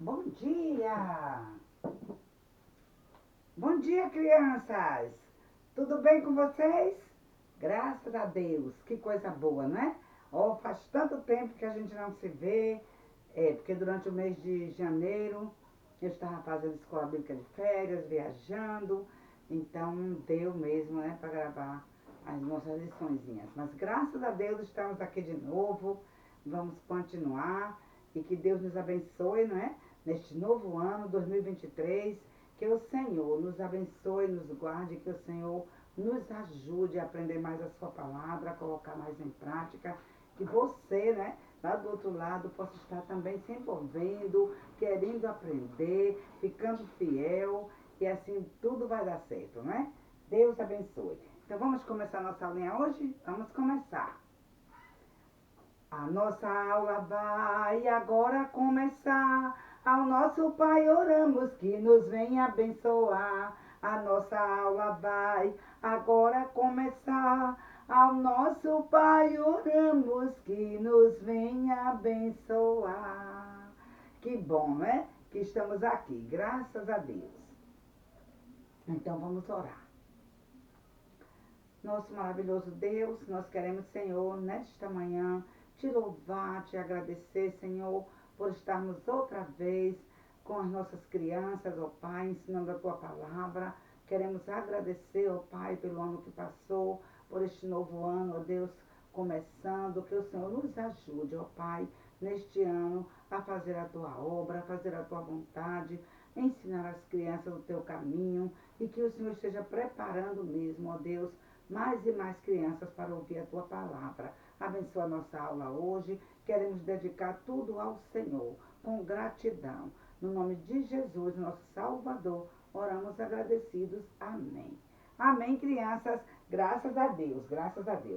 Bom dia! Bom dia, crianças! Tudo bem com vocês? Graças a Deus, que coisa boa, né? Oh, faz tanto tempo que a gente não se vê, porque durante o mês de janeiro eu estava fazendo escola bíblica de férias, viajando, então não deu mesmo, né, para gravar as nossas liçõezinhas. Mas graças a Deus estamos aqui de novo, vamos continuar e que Deus nos abençoe, né, neste novo ano, 2023, que o Senhor nos abençoe, nos guarde, que o Senhor nos ajude a aprender mais a sua palavra, a colocar mais em prática, que você, né, lá do outro lado, possa estar também se envolvendo, querendo aprender, ficando fiel, e assim tudo vai dar certo, né? Deus abençoe. Então vamos começar nossa aulinha hoje? Vamos começar. A nossa aula vai agora começar. Ao nosso Pai oramos que nos venha abençoar. A nossa aula vai agora começar. Ao nosso Pai oramos que nos venha abençoar. Que bom, né? Que estamos aqui, graças a Deus. Então vamos orar. Nosso maravilhoso Deus, nós queremos, Senhor, nesta manhã, te louvar, te agradecer, Senhor, por estarmos outra vez com as nossas crianças, ó Pai, ensinando a tua palavra. Queremos agradecer, ó Pai, pelo ano que passou, por este novo ano, ó Deus, começando, que o Senhor nos ajude, ó Pai, neste ano, a fazer a tua obra, a fazer a tua vontade, ensinar as crianças o teu caminho e que o Senhor esteja preparando mesmo, ó Deus, mais e mais crianças para ouvir a tua palavra. Abençoa a nossa aula hoje. Queremos dedicar tudo ao Senhor, com gratidão. No nome de Jesus, nosso Salvador, oramos agradecidos. Amém. Amém, crianças. Graças a Deus,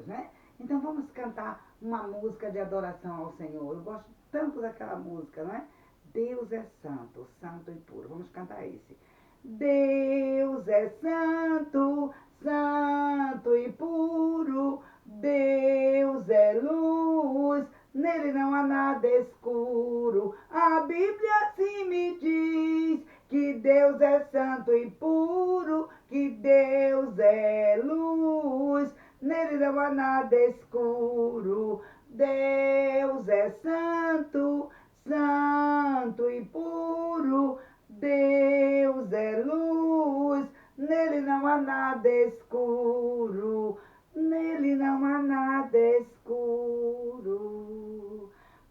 né? Então vamos cantar uma música de adoração ao Senhor. Eu gosto tanto daquela música, né? Deus é santo, santo e puro. Vamos cantar esse. Deus é santo, santo e puro. Deus é luz, nele não há nada escuro. A Bíblia assim me diz que Deus é santo e puro, que Deus é luz, nele não há nada escuro. Deus é santo, santo e puro. Deus é luz, nele não há nada escuro, nele não há nada escuro.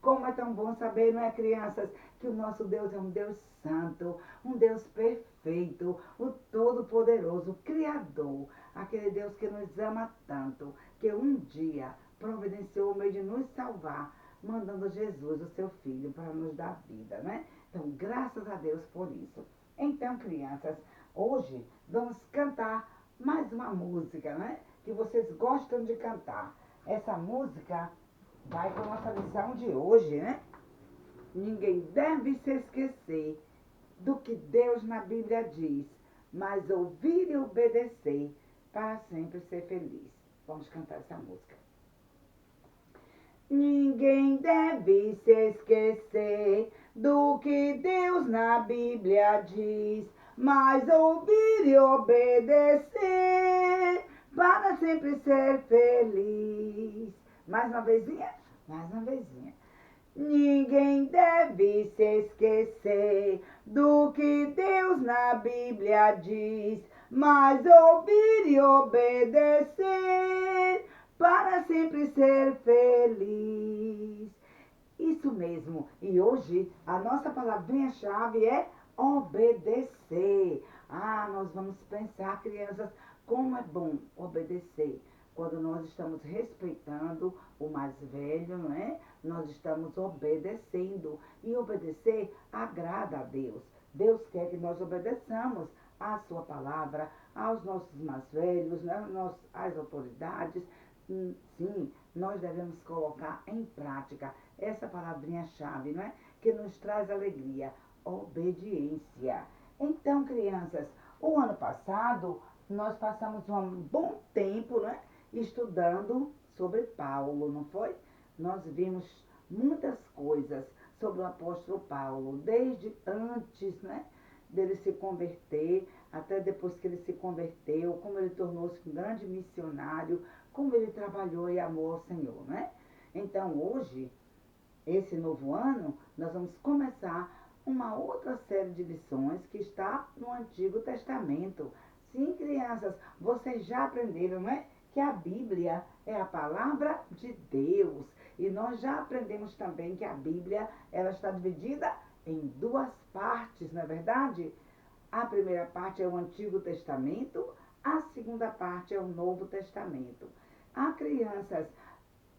Como é tão bom saber, não é, crianças, que o nosso Deus é um Deus santo, um Deus perfeito, o Todo-Poderoso, o Criador, aquele Deus que nos ama tanto, que um dia providenciou o meio de nos salvar, mandando Jesus, o seu Filho, para nos dar vida, né? Então, graças a Deus por isso. Então, crianças, hoje vamos cantar mais uma música, né? Que vocês gostam de cantar. Essa música vai com a nossa lição de hoje, né? Ninguém deve se esquecer do que Deus na Bíblia diz, mas ouvir e obedecer para sempre ser feliz. Vamos cantar essa música. Ninguém deve se esquecer do que Deus na Bíblia diz, mas ouvir e obedecer para sempre ser feliz. Mais uma vezinha? Mais uma vezinha. Ninguém deve se esquecer do que Deus na Bíblia diz, mas ouvir e obedecer para sempre ser feliz. Isso mesmo. E hoje a nossa palavrinha-chave é obedecer. Ah, nós vamos pensar, crianças, como é bom obedecer. Quando nós estamos respeitando o mais velho, não é? Nós estamos obedecendo. E obedecer agrada a Deus. Deus quer que nós obedeçamos à sua palavra, aos nossos mais velhos, né? Às autoridades. Sim, nós devemos colocar em prática essa palavrinha-chave, não é? Que nos traz alegria, obediência. Então, crianças, o ano passado nós passamos um bom tempo, né, estudando sobre Paulo, não foi? Nós vimos muitas coisas sobre o apóstolo Paulo, desde antes, né, dele se converter, até depois que ele se converteu, como ele tornou-se um grande missionário, como ele trabalhou e amou ao Senhor, né? Então, hoje, esse novo ano, nós vamos começar uma outra série de lições que está no Antigo Testamento. Sim, crianças, vocês já aprenderam, né? Que a Bíblia é a palavra de Deus. E nós já aprendemos também que a Bíblia, ela está dividida em duas partes, não é verdade? A primeira parte é o Antigo Testamento, a segunda parte é o Novo Testamento. Há crianças,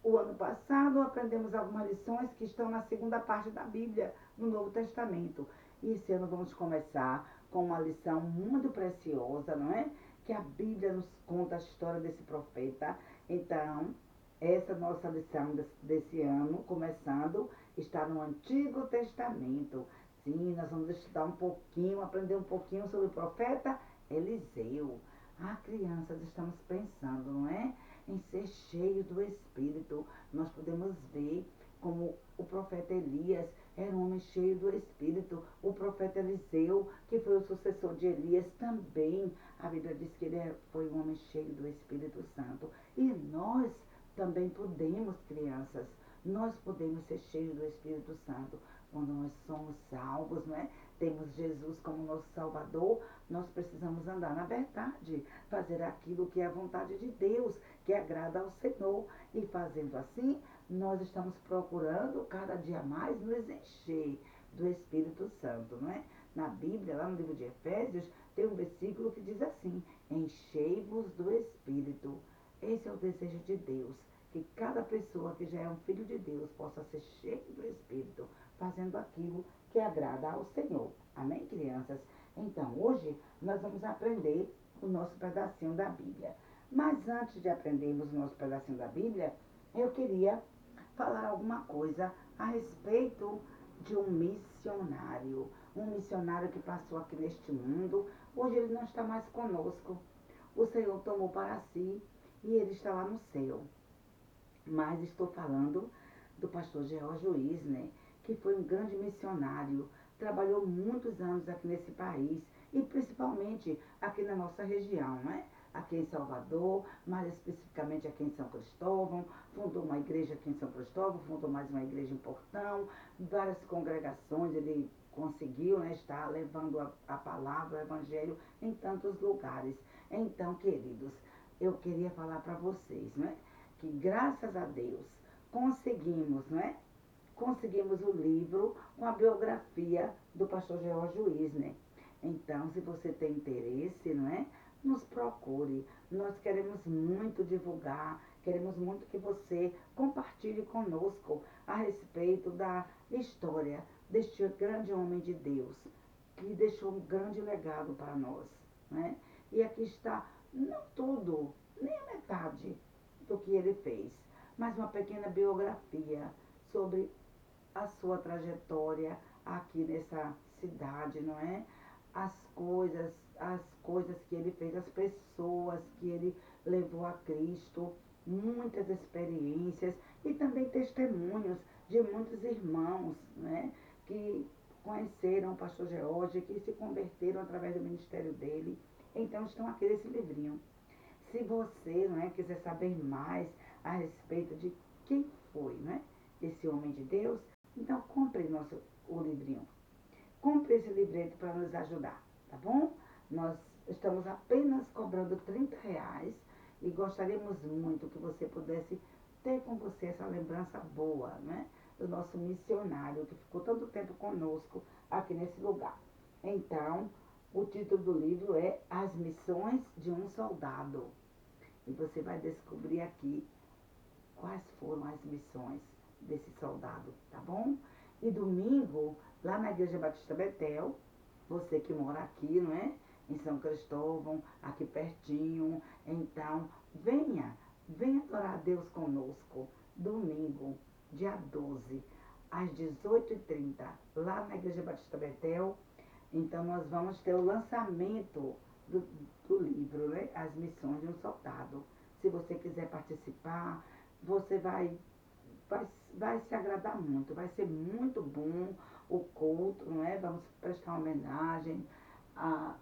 o ano passado aprendemos algumas lições que estão na segunda parte da Bíblia, no Novo Testamento. E esse ano vamos começar com uma lição muito preciosa, não é? Que a Bíblia nos conta a história desse profeta. Então, essa nossa lição desse ano, começando, está no Antigo Testamento. Sim, nós vamos estudar um pouquinho, aprender um pouquinho sobre o profeta Eliseu. Ah, crianças, estamos pensando, não é? Em ser cheio do Espírito. Nós podemos ver como o profeta Elias era um homem cheio do Espírito. O profeta Eliseu, que foi o sucessor de Elias, também. A Bíblia diz que ele foi um homem cheio do Espírito Santo. E nós também podemos, crianças, nós podemos ser cheios do Espírito Santo quando nós somos salvos, não é? Temos Jesus como nosso Salvador, nós precisamos andar na verdade, fazer aquilo que é a vontade de Deus, que agrada ao Senhor. E fazendo assim, nós estamos procurando cada dia mais nos encher do Espírito Santo, não é? Na Bíblia, lá no livro de Efésios, tem um versículo que diz assim: enchei-vos do Espírito. Esse é o desejo de Deus, que cada pessoa que já é um filho de Deus possa ser cheio do Espírito, fazendo aquilo que agrada ao Senhor. Amém, crianças? Então, hoje nós vamos aprender o nosso pedacinho da Bíblia. Mas antes de aprendermos o nosso pedacinho da Bíblia, eu queria falar alguma coisa a respeito de um missionário que passou aqui neste mundo. Hoje ele não está mais conosco. O Senhor tomou para si e ele está lá no céu. Mas estou falando do pastor George Wisner, que foi um grande missionário, trabalhou muitos anos aqui nesse país e principalmente aqui na nossa região, né? Aqui em Salvador, mais especificamente aqui em São Cristóvão, fundou uma igreja aqui em São Cristóvão, fundou mais uma igreja em Portão, várias congregações, ele conseguiu, né, estar levando a palavra, o evangelho em tantos lugares. Então, queridos, eu queria falar para vocês, né, que graças a Deus conseguimos, né, conseguimos o livro com a biografia do pastor George Wisner. Então, se você tem interesse, não é? Nos procure. Nós queremos muito divulgar, queremos muito que você compartilhe conosco a respeito da história deste grande homem de Deus, que deixou um grande legado para nós, né? E aqui está, não tudo, nem a metade do que ele fez, mas uma pequena biografia sobre a sua trajetória aqui nessa cidade, não é? As coisas que ele fez, as pessoas que ele levou a Cristo, muitas experiências e também testemunhos de muitos irmãos, né? Que conheceram o pastor George, que se converteram através do ministério dele. Então estão aqui nesse livrinho. Se você, não é, quiser saber mais a respeito de quem foi, né, esse homem de Deus, então compre o livrinho. Compre esse livreto para nos ajudar, tá bom? Nós estamos apenas cobrando R$ 30 e gostaríamos muito que você pudesse ter com você essa lembrança boa, né, do nosso missionário que ficou tanto tempo conosco aqui nesse lugar. Então, o título do livro é As Missões de um Soldado. E você vai descobrir aqui quais foram as missões desse soldado, tá bom? E domingo, lá na Igreja Batista Betel, você que mora aqui, não é? Em São Cristóvão, aqui pertinho. Então, venha adorar a Deus conosco. Domingo, dia 12, às 18h30, lá na Igreja Batista Betel. Então, nós vamos ter o lançamento do livro, né? As Missões de um Soldado. Se você quiser participar, você vai vai se agradar muito, vai ser muito bom o culto, não é? Vamos prestar homenagem a,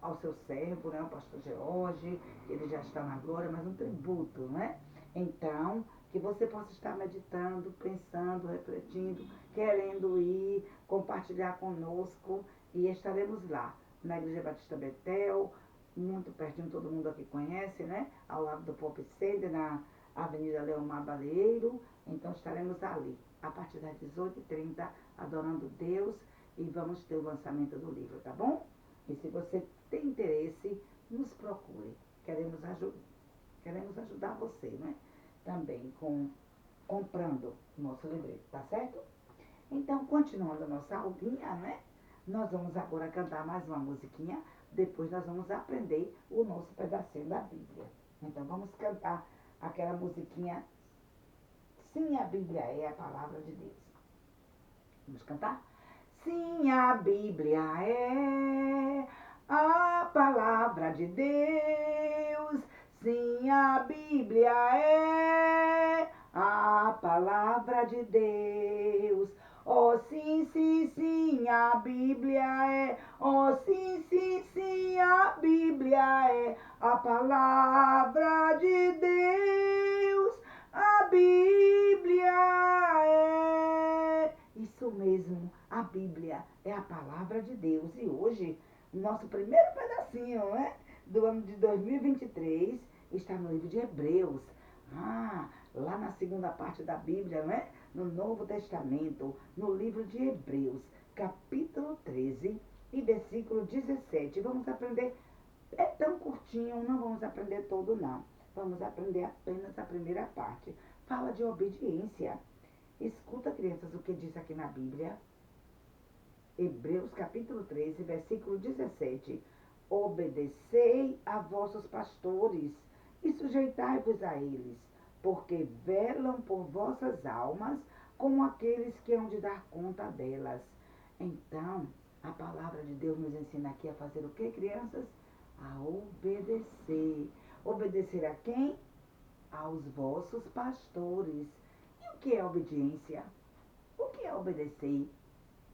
ao seu servo, né? O pastor George, ele já está na glória, mas um tributo, não é? Então, que você possa estar meditando, pensando, refletindo, querendo ir, compartilhar conosco e estaremos lá, na Igreja Batista Betel, muito pertinho, todo mundo aqui conhece, né? Ao lado do Pop Center, na Avenida Leomar Baleiro. Então estaremos ali, a partir das 18h30, adorando Deus e vamos ter o lançamento do livro, tá bom? E se você tem interesse, nos procure. Queremos ajudar você, né? Também comprando o nosso livreto, tá certo? Então, continuando a nossa aulinha, né? Nós vamos agora cantar mais uma musiquinha, depois nós vamos aprender o nosso pedacinho da Bíblia. Então, vamos cantar aquela musiquinha, Sim, a Bíblia é a palavra de Deus. Vamos cantar? Sim, a Bíblia é a palavra de Deus. Sim, a Bíblia é a palavra de Deus. Oh, sim, sim, sim, a Bíblia é. Oh, sim, sim, sim, a Bíblia é a palavra de Deus. A Bíblia é. Isso mesmo, a Bíblia é a palavra de Deus. E hoje, o nosso primeiro pedacinho, né, do ano de 2023 está no livro de Hebreus. Lá na segunda parte da Bíblia, né, no Novo Testamento, no livro de Hebreus, capítulo 13 e versículo 17. Vamos aprender, é tão curtinho, não vamos aprender todo não. Vamos aprender apenas a primeira parte. Fala de obediência. Escuta, crianças, o que diz aqui na Bíblia. Hebreus capítulo 13, versículo 17. Obedecei a vossos pastores e sujeitai-vos a eles, porque velam por vossas almas como aqueles que hão de dar conta delas. Então, a palavra de Deus nos ensina aqui a fazer o que, crianças? A obedecer. Obedecer a quem? Aos vossos pastores. E o que é obediência? O que é obedecer?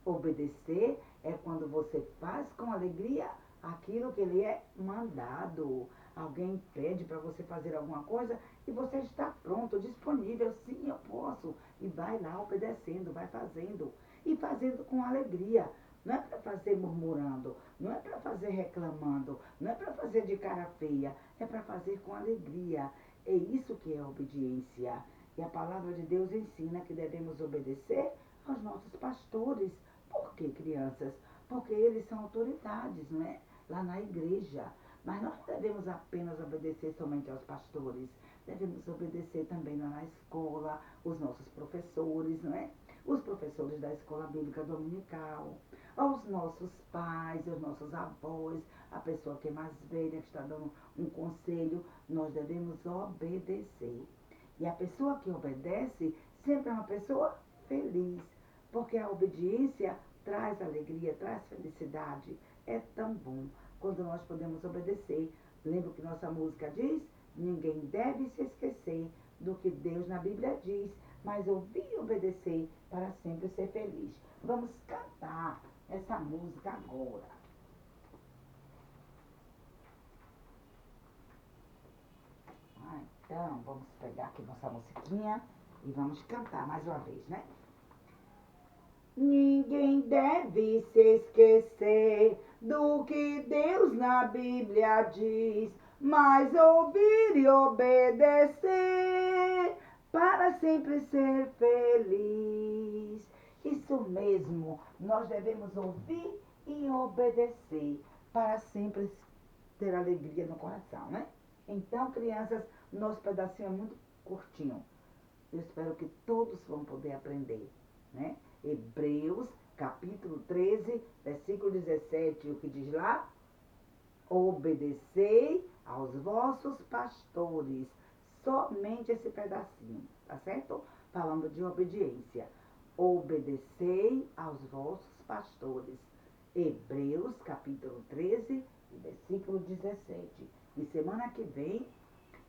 Obedecer é quando você faz com alegria aquilo que lhe é mandado. Alguém pede para você fazer alguma coisa e você está pronto, disponível. Sim, eu posso. E vai lá obedecendo, vai fazendo. E fazendo com alegria. Não é para fazer murmurando, não é para fazer reclamando, não é para fazer de cara feia, é para fazer com alegria. É isso que é obediência. E a palavra de Deus ensina que devemos obedecer aos nossos pastores. Por que, crianças? Porque eles são autoridades, não é? Lá na igreja. Mas nós não devemos apenas obedecer somente aos pastores. Devemos obedecer também lá na escola, os nossos professores, não é? Os professores da escola bíblica dominical, aos nossos pais, aos nossos avós, a pessoa que é mais velha, que está dando um conselho, nós devemos obedecer. E a pessoa que obedece sempre é uma pessoa feliz, porque a obediência traz alegria, traz felicidade. É tão bom quando nós podemos obedecer. Lembra que nossa música diz? Ninguém deve se esquecer do que Deus na Bíblia diz, mas ouvir e obedecer para sempre ser feliz. Vamos cantar essa música agora. Então, vamos pegar aqui nossa musiquinha e vamos cantar mais uma vez, né? Ninguém deve se esquecer do que Deus na Bíblia diz, mas ouvir e obedecer para sempre ser feliz. Isso mesmo, nós devemos ouvir e obedecer para sempre ter alegria no coração, né? Então, crianças, nosso pedacinho é muito curtinho. Eu espero que todos vão poder aprender, né? Hebreus, capítulo 13, versículo 17, o que diz lá? Obedecei aos vossos pastores. Somente esse pedacinho, tá certo? Falando de obediência. Obedecei aos vossos pastores. Hebreus, capítulo 13, versículo 17. E semana que vem,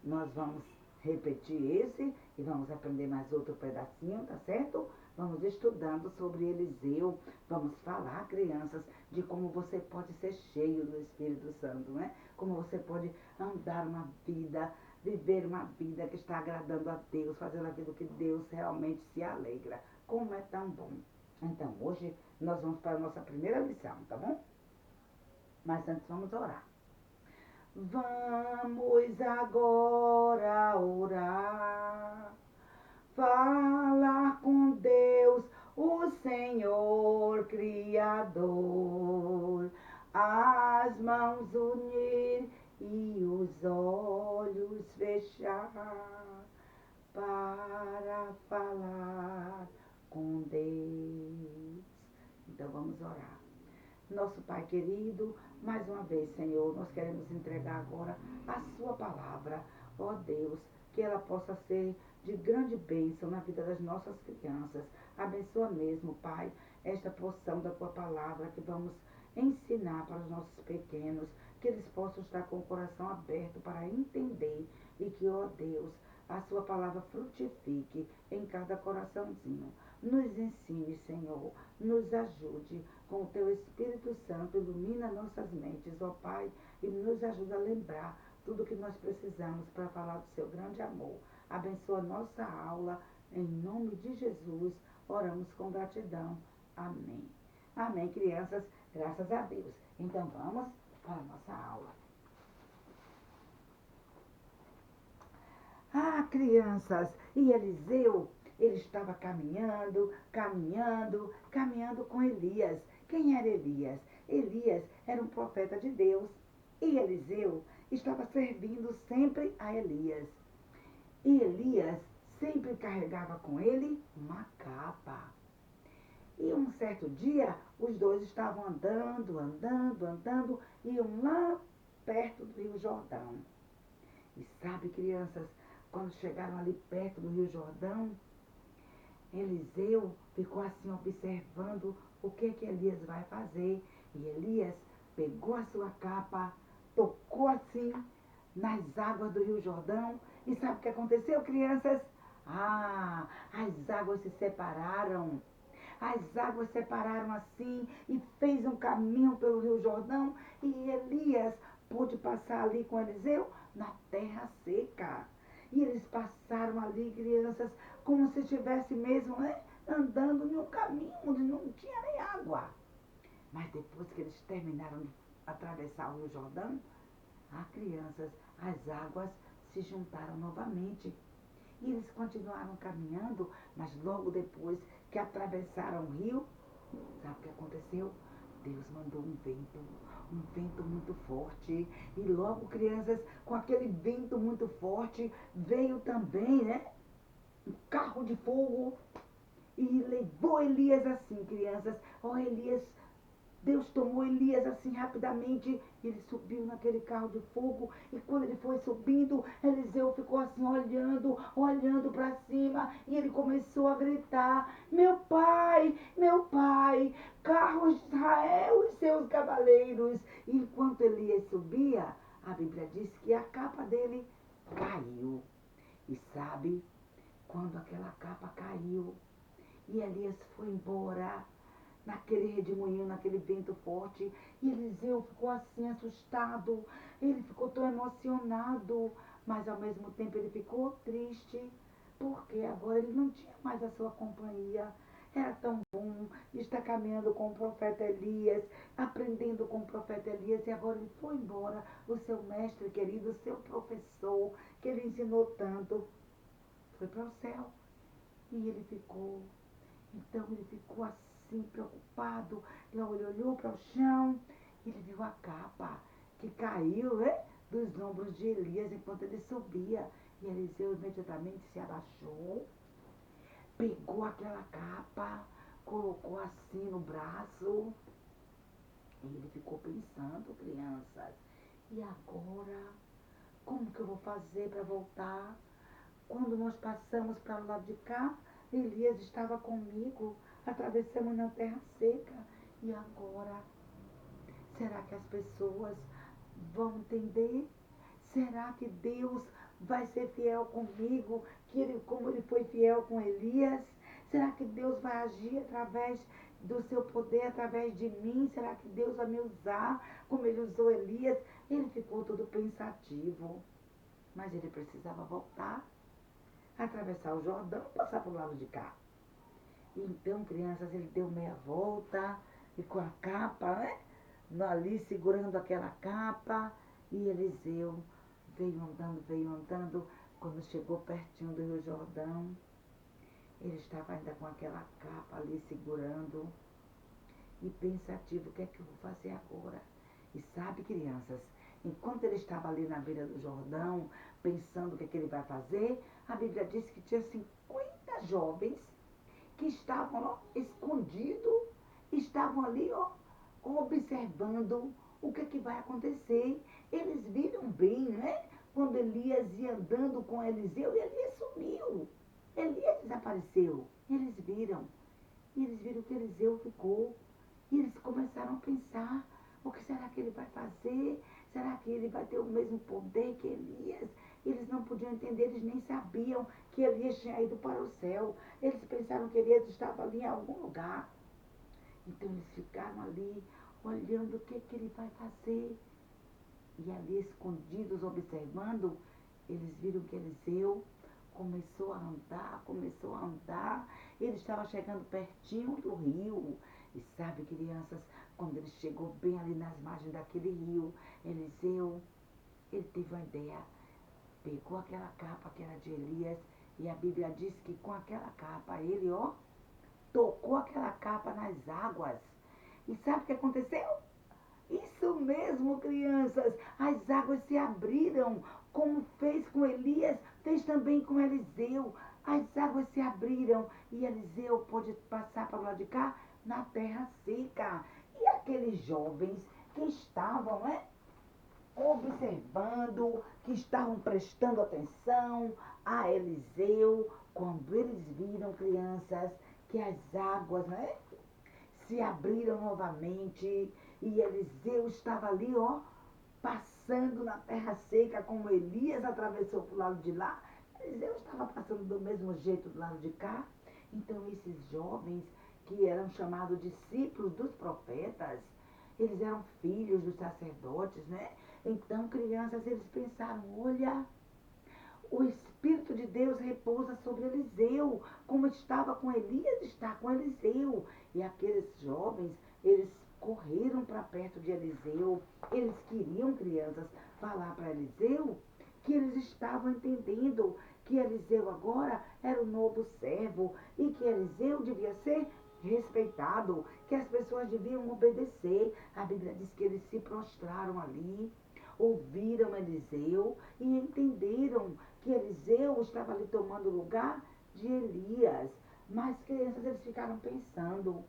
nós vamos repetir esse e vamos aprender mais outro pedacinho, tá certo? Vamos estudando sobre Eliseu, vamos falar, crianças, de como você pode ser cheio do Espírito Santo, né? Como você pode andar uma vida, viver uma vida que está agradando a Deus, fazendo aquilo que Deus realmente se alegra. Como é tão bom. Então, hoje nós vamos para a nossa primeira lição, tá bom? Mas antes vamos orar. Vamos agora orar, falar com Deus, o Senhor Criador, as mãos unir e os olhos fechar para falar com Deus. Então vamos orar. Nosso Pai querido, mais uma vez, Senhor, nós queremos entregar agora a Sua palavra, ó Deus, que ela possa ser de grande bênção na vida das nossas crianças. Abençoa mesmo, Pai, esta porção da Tua palavra que vamos ensinar para os nossos pequenos, que eles possam estar com o coração aberto para entender e que, ó Deus, a Sua palavra frutifique em cada coraçãozinho. Nos ensine, Senhor, nos ajude com o Teu Espírito Santo, ilumina nossas mentes, ó Pai, e nos ajuda a lembrar tudo o que nós precisamos para falar do Seu grande amor. Abençoa nossa aula, em nome de Jesus, oramos com gratidão. Amém. Amém, crianças, graças a Deus. Então vamos para a nossa aula. Ah, crianças, e Eliseu, ele estava caminhando, caminhando, caminhando com Elias. Quem era Elias? Elias era um profeta de Deus. E Eliseu estava servindo sempre a Elias. E Elias sempre carregava com ele uma capa. E um certo dia, os dois estavam andando, andando, andando, iam lá perto do Rio Jordão. E sabe, crianças, quando chegaram ali perto do Rio Jordão, Eliseu ficou assim observando o que Elias vai fazer. E Elias pegou a sua capa, tocou assim nas águas do Rio Jordão. E sabe o que aconteceu, crianças? Ah, as águas se separaram. As águas separaram assim e fez um caminho pelo Rio Jordão. E Elias pôde passar ali com Eliseu na terra seca. E eles passaram ali, crianças, como se estivesse mesmo, né, andando em um caminho onde não tinha nem água. Mas depois que eles terminaram de atravessar o Rio Jordão, crianças, as águas se juntaram novamente. E eles continuaram caminhando, mas logo depois que atravessaram o rio, sabe o que aconteceu? Deus mandou um vento muito forte. E logo, crianças, com aquele vento muito forte, veio também, né, um carro de fogo e levou Elias assim, crianças. Ó, Elias, Deus tomou Elias assim rapidamente, ele subiu naquele carro de fogo e quando ele foi subindo, Eliseu ficou assim olhando, olhando para cima e ele começou a gritar: meu pai, carros de Israel e seus cavaleiros. E enquanto Elias subia, a Bíblia diz que a capa dele caiu. E sabe, quando aquela capa caiu e Elias foi embora, naquele redemoinho, naquele vento forte. E Eliseu ficou assim assustado, ele ficou tão emocionado, mas ao mesmo tempo ele ficou triste, porque agora ele não tinha mais a sua companhia. Era tão bom estar caminhando com o profeta Elias, aprendendo com o profeta Elias, e agora ele foi embora, o seu mestre querido, o seu professor, que ele ensinou tanto, foi para o céu. E ele ficou, então ele ficou assim, preocupado. Logo ele olhou para o chão e ele viu a capa que caiu, né, dos ombros de Elias enquanto ele subia. E Eliseu imediatamente se abaixou, pegou aquela capa, colocou assim no braço. E ele ficou pensando, crianças, e agora? Como que eu vou fazer para voltar? Quando nós passamos para o lado de cá, Elias estava comigo, atravessamos na terra seca. E agora? Será que as pessoas vão entender? Será que Deus vai ser fiel comigo, como ele foi fiel com Elias? Será que Deus vai agir através do seu poder, através de mim? Será que Deus vai me usar como ele usou Elias? Ele ficou todo pensativo, mas ele precisava voltar, atravessar o Jordão, passar para o lado de cá. Então, crianças, ele deu meia volta e com a capa, né? Ali segurando aquela capa, e Eliseu veio andando. Quando chegou pertinho do Rio Jordão, ele estava ainda com aquela capa ali segurando e pensativo, o que é que eu vou fazer agora? E sabe, crianças, enquanto ele estava ali na beira do Jordão, pensando o que é que ele vai fazer, a Bíblia diz que tinha 50 jovens que estavam ó, escondidos, estavam ali ó, observando o que é que vai acontecer. Eles viram bem, né? Quando Elias ia andando com Eliseu, e Elias sumiu. Elias desapareceu. Eles viram. E eles viram que Eliseu ficou. E eles começaram a pensar, o que será que ele vai fazer? Será que ele vai ter o mesmo poder que Elias? Eles não podiam entender, eles nem sabiam que Elias tinha ido para o céu. Eles pensaram que Elias estava ali em algum lugar. Então eles ficaram ali, olhando o que, que ele vai fazer. E ali, escondidos, observando, eles viram que Eliseu começou a andar, começou a andar. Ele estava chegando pertinho do rio. E sabe, crianças, quando ele chegou bem ali nas margens daquele rio, Eliseu, ele teve uma ideia. Pegou aquela capa que era de Elias, e a Bíblia diz que com aquela capa, ele, ó, tocou aquela capa nas águas. E sabe o que aconteceu? Isso mesmo, crianças. As águas se abriram, como fez com Elias, fez também com Eliseu. As águas se abriram e Eliseu pôde passar para o lado de cá na terra seca. E aqueles jovens que estavam, né, observando, que estavam prestando atenção a Eliseu, quando eles viram, crianças, que as águas, né, se abriram novamente e Eliseu estava ali, ó, passando na terra seca, como Elias atravessou para o lado de lá. Eliseu estava passando do mesmo jeito do lado de cá. Então esses jovens, que eram chamados discípulos dos profetas, eles eram filhos dos sacerdotes, né? Então, crianças, eles pensaram, olha, o Espírito de Deus repousa sobre Eliseu, como estava com Elias, está com Eliseu. E aqueles jovens, eles correram para perto de Eliseu. Eles queriam, crianças, falar para Eliseu que eles estavam entendendo que Eliseu agora era o novo servo e que Eliseu devia ser respeitado, que as pessoas deviam obedecer. A Bíblia diz que eles se prostraram ali, ouviram Eliseu e entenderam que Eliseu estava ali tomando o lugar de Elias. Mas crianças, eles ficaram pensando,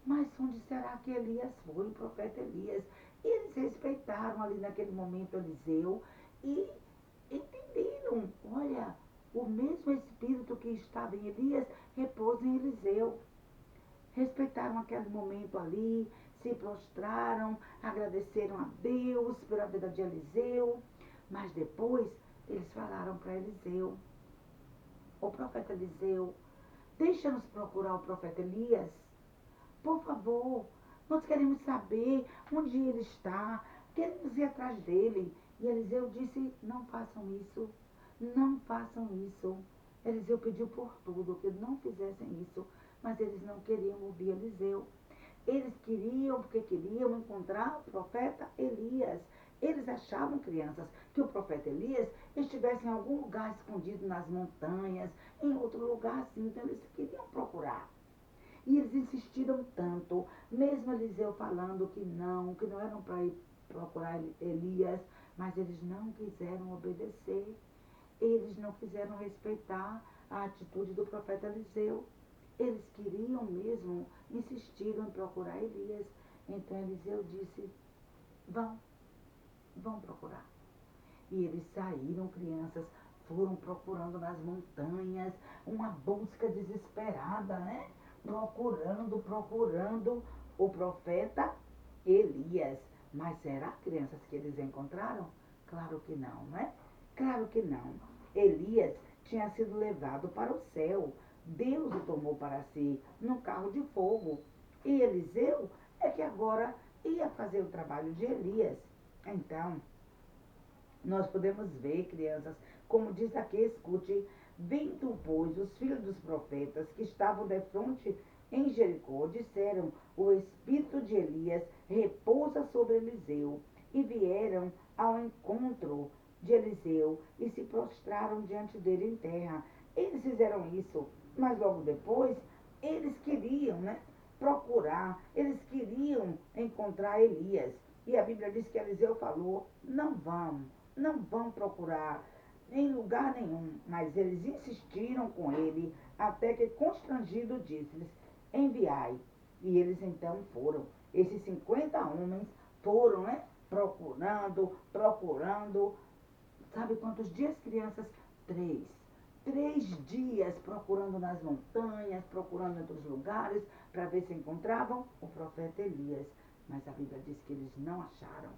mas onde será que Elias foi, o profeta Elias? E eles respeitaram ali naquele momento Eliseu e entenderam, olha, o mesmo Espírito que estava em Elias repousa em Eliseu. Respeitaram aquele momento ali, se prostraram, agradeceram a Deus pela vida de Eliseu, mas depois eles falaram para Eliseu, o profeta Eliseu, deixa-nos procurar o profeta Elias, por favor, nós queremos saber onde ele está, queremos ir atrás dele. E Eliseu disse, não façam isso, não façam isso. Eliseu pediu por tudo que não fizessem isso, mas eles não queriam ouvir Eliseu. Eles queriam, porque queriam encontrar o profeta Elias. Eles achavam, crianças, que o profeta Elias estivesse em algum lugar escondido nas montanhas, em outro lugar assim, então eles queriam procurar. E eles insistiram tanto, mesmo Eliseu falando que não eram para ir procurar Elias, mas eles não quiseram obedecer. Eles não quiseram respeitar a atitude do profeta Eliseu. Eles queriam mesmo, insistiram em procurar Elias. Então Eliseu disse, vão procurar. E eles saíram, crianças, foram procurando nas montanhas, uma busca desesperada, né? Procurando o profeta Elias. Mas será, crianças, que eles encontraram? Claro que não, né? Claro que não. Elias tinha sido levado para o céu. Deus o tomou para si num carro de fogo. E Eliseu é que agora ia fazer o trabalho de Elias. Então, nós podemos ver, crianças, como diz aqui, escute, vendo, pois, os filhos dos profetas que estavam de frente em Jericó, disseram, o espírito de Elias repousa sobre Eliseu. E vieram ao encontro de Eliseu e se prostraram diante dele em terra. Eles fizeram isso, mas logo depois, eles queriam, procurar, eles queriam encontrar Elias. E a Bíblia diz que Eliseu falou, não vão procurar em lugar nenhum. Mas eles insistiram com ele, até que constrangido disse-lhes, enviai. E eles então foram. Esses 50 homens foram, procurando. Sabe quantos dias, crianças? 3. 3 dias procurando nas montanhas, procurando em outros lugares, para ver se encontravam o profeta Elias. Mas a Bíblia diz que eles não acharam.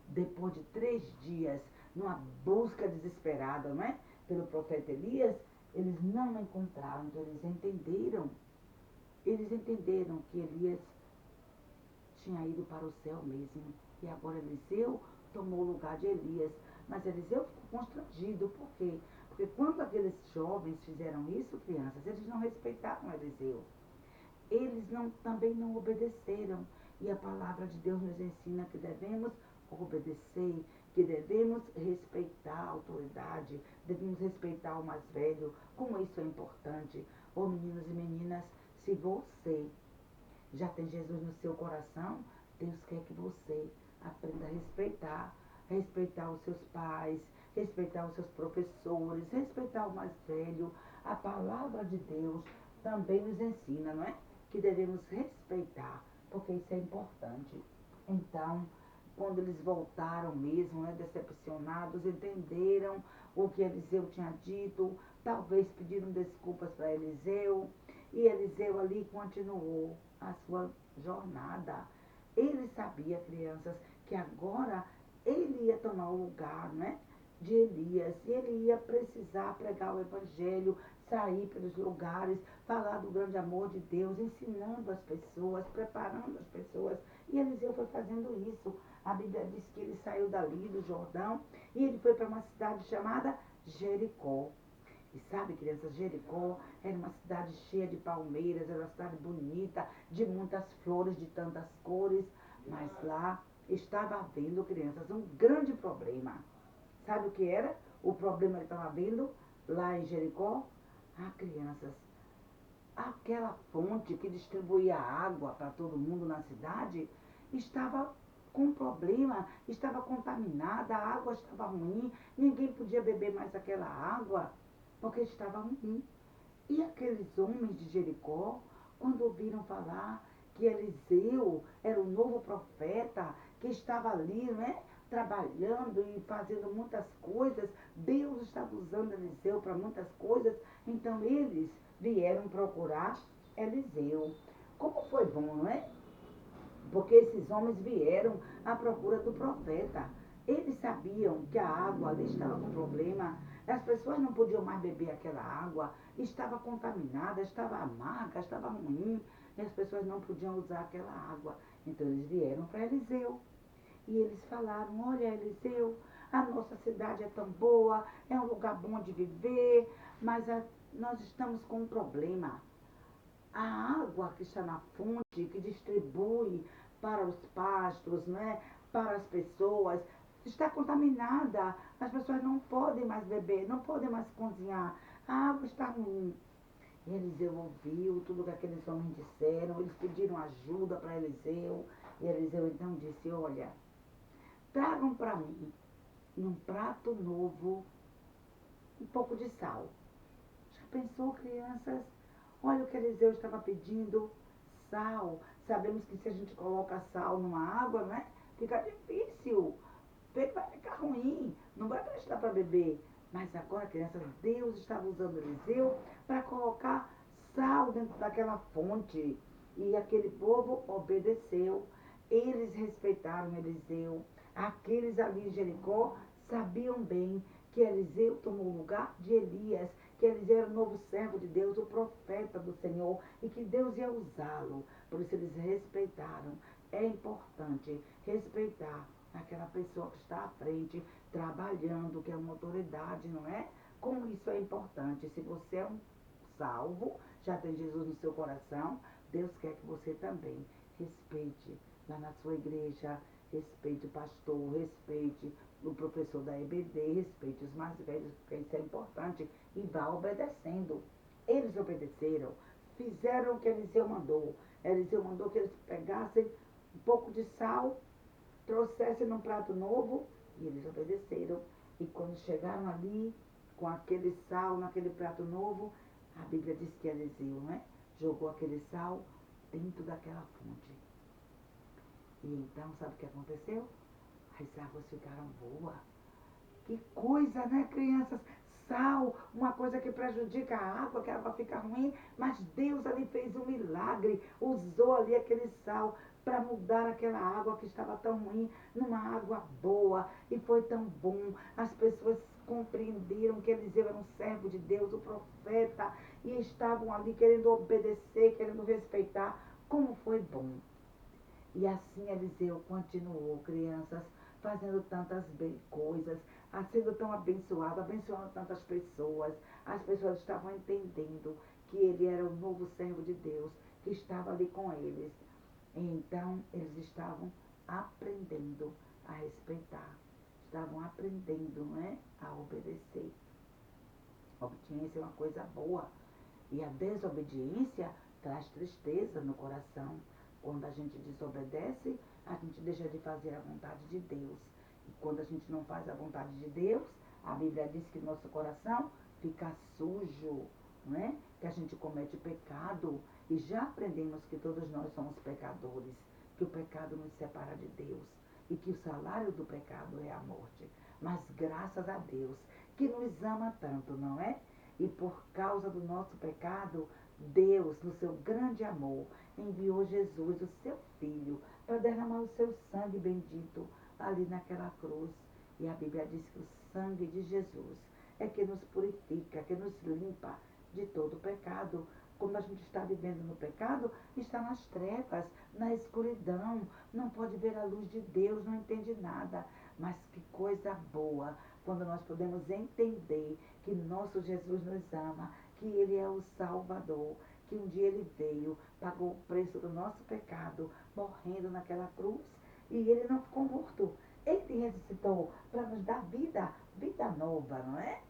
Depois de 3 dias, numa busca desesperada, pelo profeta Elias, eles não encontraram. Então eles entenderam que Elias tinha ido para o céu mesmo. E agora Eliseu tomou o lugar de Elias. Mas Eliseu ficou constrangido. Por quê? Porque quando aqueles jovens fizeram isso, crianças, eles não respeitaram Eliseu. Eles também não obedeceram. E a palavra de Deus nos ensina que devemos obedecer, que devemos respeitar a autoridade, devemos respeitar o mais velho. Como isso é importante. Ô meninos e meninas, se você já tem Jesus no seu coração, Deus quer que você aprenda a respeitar os seus pais, respeitar os seus professores, respeitar o mais velho. A palavra de Deus também nos ensina, que devemos respeitar, porque isso é importante. Então, quando eles voltaram mesmo, decepcionados, entenderam o que Eliseu tinha dito, talvez pediram desculpas para Eliseu, e Eliseu ali continuou a sua jornada. Ele sabia, crianças, que agora ele ia tomar o lugar, de Elias. E ele ia precisar pregar o evangelho, sair pelos lugares, falar do grande amor de Deus, ensinando as pessoas, preparando as pessoas. E Eliseu foi fazendo isso. A Bíblia diz que ele saiu dali do Jordão e ele foi para uma cidade chamada Jericó. E sabe, crianças, Jericó era uma cidade cheia de palmeiras, era uma cidade bonita, de muitas flores, de tantas cores. Mas lá estava havendo, crianças, um grande problema. Sabe o que era? O problema que estava havendo lá em Jericó? Ah, crianças, aquela fonte que distribuía água para todo mundo na cidade estava com problema, estava contaminada, a água estava ruim, ninguém podia beber mais aquela água porque estava ruim. E aqueles homens de Jericó, quando ouviram falar que Eliseu era o novo profeta, que estava ali, trabalhando e fazendo muitas coisas, Deus estava usando Eliseu para muitas coisas, então eles vieram procurar Eliseu. Como foi bom, Porque esses homens vieram à procura do profeta. Eles sabiam que a água ali estava com problema. As pessoas não podiam mais beber aquela água. Estava contaminada, estava amarga, estava ruim. E as pessoas não podiam usar aquela água. Então eles vieram para Eliseu. E eles falaram, olha Eliseu, a nossa cidade é tão boa, é um lugar bom de viver, mas nós estamos com um problema. A água que está na fonte, que distribui para os pastos, para as pessoas, está contaminada. As pessoas não podem mais beber, não podem mais cozinhar. A água está ruim. E Eliseu ouviu tudo que aqueles homens disseram, eles pediram ajuda para Eliseu. E Eliseu então disse, olha, tragam para mim, num prato novo, um pouco de sal. Já pensou, crianças? Olha o que Eliseu estava pedindo, sal. Sabemos que se a gente coloca sal numa água, fica difícil. Vai ficar ruim, não vai prestar para beber. Mas agora, crianças, Deus estava usando Eliseu para colocar sal dentro daquela fonte. E aquele povo obedeceu. Eles respeitaram Eliseu. Aqueles ali em Jericó sabiam bem que Eliseu tomou o lugar de Elias, que Eliseu era o novo servo de Deus, o profeta do Senhor, e que Deus ia usá-lo. Por isso eles respeitaram. É importante respeitar aquela pessoa que está à frente, trabalhando, que é uma autoridade, não é? Como isso é importante. Se você é um salvo, já tem Jesus no seu coração, Deus quer que você também respeite lá na sua igreja, respeite o pastor, respeite o professor da EBD, respeite os mais velhos, porque isso é importante, e vá obedecendo. Eles obedeceram, fizeram o que Eliseu mandou. Eliseu mandou que eles pegassem um pouco de sal, trouxessem num prato novo, e eles obedeceram. E quando chegaram ali, com aquele sal naquele prato novo, a Bíblia diz que Eliseu, né, jogou aquele sal dentro daquela fonte. E então, sabe o que aconteceu? As águas ficaram boas. Que coisa, né, crianças? Sal, uma coisa que prejudica a água fica ruim, mas Deus ali fez um milagre, usou ali aquele sal para mudar aquela água que estava tão ruim numa água boa, e foi tão bom. As pessoas compreenderam que Eliseu era um servo de Deus, o profeta, e estavam ali querendo obedecer, querendo respeitar. Como foi bom. E assim Eliseu continuou, crianças, fazendo tantas coisas, sendo tão abençoado, abençoando tantas pessoas. As pessoas estavam entendendo que ele era o novo servo de Deus, que estava ali com eles. Então, eles estavam aprendendo a respeitar, estavam aprendendo, né, a obedecer. A obediência é uma coisa boa. E a desobediência traz tristeza no coração. Quando a gente desobedece, a gente deixa de fazer a vontade de Deus. E quando a gente não faz a vontade de Deus, a Bíblia diz que nosso coração fica sujo, não é? Que a gente comete pecado. E já aprendemos que todos nós somos pecadores, que o pecado nos separa de Deus e que o salário do pecado é a morte. Mas graças a Deus, que nos ama tanto, não é? E por causa do nosso pecado, Deus, no seu grande amor, enviou Jesus, o seu Filho, para derramar o seu sangue bendito ali naquela cruz. E a Bíblia diz que o sangue de Jesus é que nos purifica, que nos limpa de todo pecado. Quando a gente está vivendo no pecado, está nas trevas, na escuridão, não pode ver a luz de Deus, não entende nada. Mas que coisa boa quando nós podemos entender que nosso Jesus nos ama, que Ele é o Salvador, que um dia Ele veio, pagou o preço do nosso pecado, morrendo naquela cruz, e Ele não ficou morto. Ele ressuscitou para nos dar vida, vida nova, não é?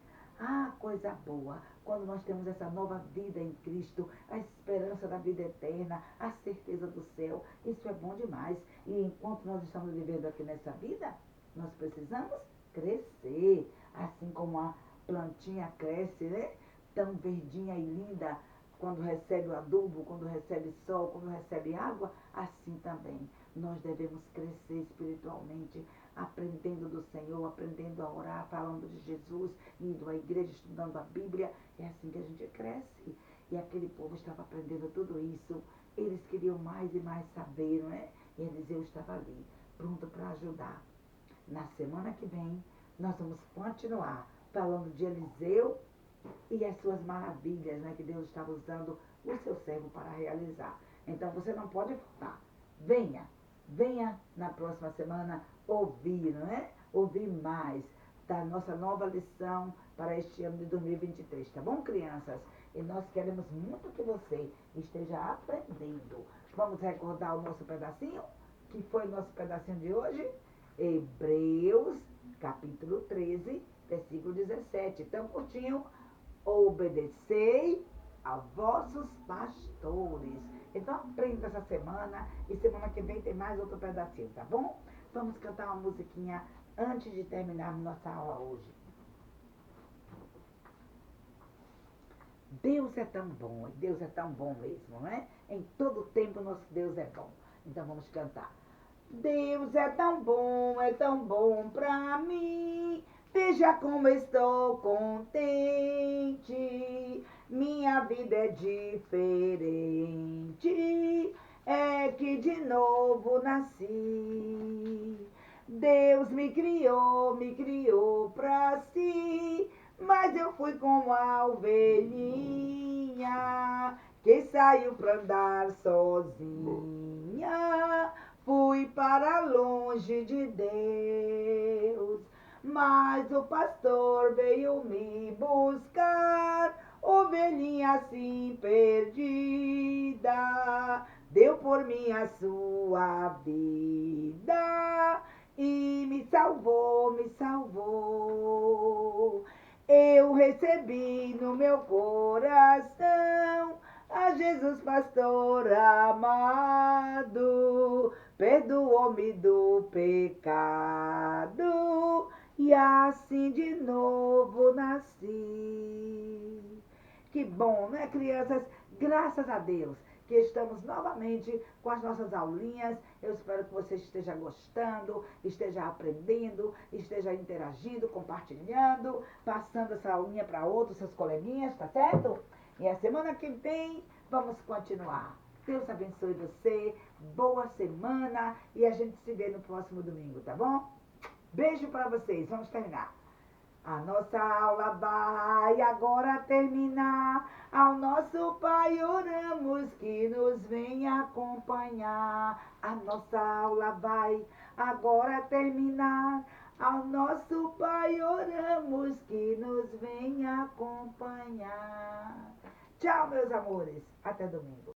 Ah, coisa boa, quando nós temos essa nova vida em Cristo, a esperança da vida eterna, a certeza do céu, isso é bom demais. E enquanto nós estamos vivendo aqui nessa vida, nós precisamos crescer, assim como a plantinha cresce, né? Tão verdinha e linda, quando recebe o adubo, quando recebe sol, quando recebe água, assim também nós devemos crescer espiritualmente, aprendendo do Senhor, aprendendo a orar, falando de Jesus, indo à igreja, estudando a Bíblia. É assim que a gente cresce. E aquele povo estava aprendendo tudo isso. Eles queriam mais e mais saber, não é? E Eliseu estava ali, pronto para ajudar. Na semana que vem, nós vamos continuar falando de Eliseu e as suas maravilhas, né, que Deus estava usando o seu servo para realizar. Então você não pode faltar. Venha, venha na próxima semana ouvir, não é? Ouvir mais da nossa nova lição para este ano de 2023, tá bom, crianças? E nós queremos muito que você esteja aprendendo. Vamos recordar o nosso pedacinho? Que foi o nosso pedacinho de hoje? Hebreus, capítulo 13, versículo 17. Tão curtinho. Obedecei a vossos pastores. Então aprenda essa semana e semana que vem tem mais outro pedacinho, tá bom? Vamos cantar uma musiquinha antes de terminarmos nossa aula hoje. Deus é tão bom, e Deus é tão bom mesmo, não é? Em todo tempo nosso Deus é bom. Então vamos cantar. Deus é tão bom pra mim. Veja como estou contente. Minha vida é diferente. É que de novo nasci. Deus me criou pra si, mas eu fui como a ovelhinha que saiu pra andar sozinha. Fui para longe de Deus, mas o pastor veio me buscar. Ovelhinha assim perdida, deu por mim a sua vida e me salvou, me salvou. Eu recebi no meu coração a Jesus pastor amado, perdoou-me do pecado e assim de novo nasci. Que bom, né, crianças? Graças a Deus que estamos novamente com as nossas aulinhas. Eu espero que você esteja gostando, esteja aprendendo, esteja interagindo, compartilhando, passando essa aulinha para outros seus coleguinhas, tá certo? E a semana que vem vamos continuar. Deus abençoe você, boa semana e a gente se vê no próximo domingo, tá bom? Beijo para vocês, vamos terminar. A nossa aula vai agora terminar. Ao nosso Pai oramos que nos venha acompanhar. A nossa aula vai agora terminar. Ao nosso Pai oramos que nos venha acompanhar. Tchau, meus amores. Até domingo.